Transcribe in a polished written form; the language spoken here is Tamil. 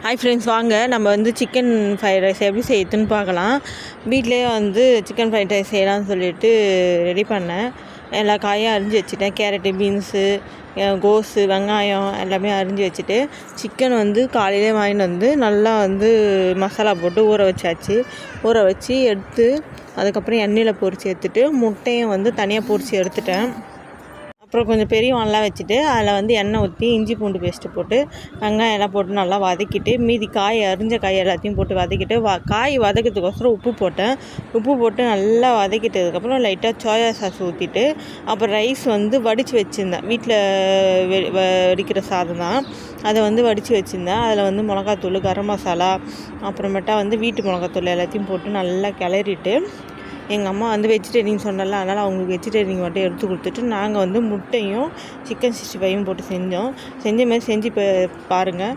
ஹாய் ஃப்ரெண்ட்ஸ், வாங்க நம்ம வந்து சிக்கன் ஃப்ரைட் ரைஸ் எப்படி செய்யுதுன்னு பார்க்கலாம். வீட்டிலே வந்து சிக்கன் ஃப்ரைட் ரைஸ் செய்யலாம்னு சொல்லிட்டு ரெடி பண்ணேன். எல்லா காயும் அரிஞ்சு வச்சுட்டேன். கேரட்டு, பீன்ஸு, கோஸு, வெங்காயம் எல்லாமே அரிஞ்சு வச்சுட்டு, சிக்கன் வந்து காலையிலே வாங்கிட்டு வந்து நல்லா வந்து மசாலா போட்டு ஊற வச்சாச்சு. ஊற வச்சு எடுத்து அதுக்கப்புறம் எண்ணெயில் பொரித்து எடுத்துகிட்டு முட்டையும் வந்து தனியாக பொரித்து எடுத்துட்டேன். அப்புறம் கொஞ்சம் பெரிய வானலாம் வச்சுட்டு அதில் வந்து எண்ணெய் ஊற்றி இஞ்சி பூண்டு பேஸ்ட்டு போட்டு வெங்காயம் எல்லாம் போட்டு நல்லா வதக்கிட்டு மீதி அரிஞ்ச காய் எல்லாத்தையும் போட்டு வதக்கிட்டு காய் வதக்கிறதுக்கோசரம் உப்பு போட்டேன். உப்பு போட்டு நல்லா வதக்கிட்டதுக்கப்புறம் லைட்டாக சோயா சாஸ் ஊற்றிட்டு அப்புறம் ரைஸ் வந்து வடித்து வச்சுருந்தேன். வீட்டில் வடிக்கிற சாதம் தான், அதை வந்து வடித்து வச்சுருந்தேன். அதில் வந்து மிளகாத்தூள், கரம் மசாலா, அப்புறமேட்டா வந்து வீட்டு மிளகாத்தூள் எல்லாத்தையும் போட்டு நல்லா கிளறிட்டு, எங்கள் அம்மா வந்து வெஜிடேரியன் சொன்னல, அதனால் அவங்களுக்கு வெஜிடேரியன் மட்டும் எடுத்து கொடுத்துட்டு நாங்கள் வந்து முட்டையும் சிக்கன் 65 போட்டு செஞ்ச மாதிரி செஞ்சு பாருங்கள்.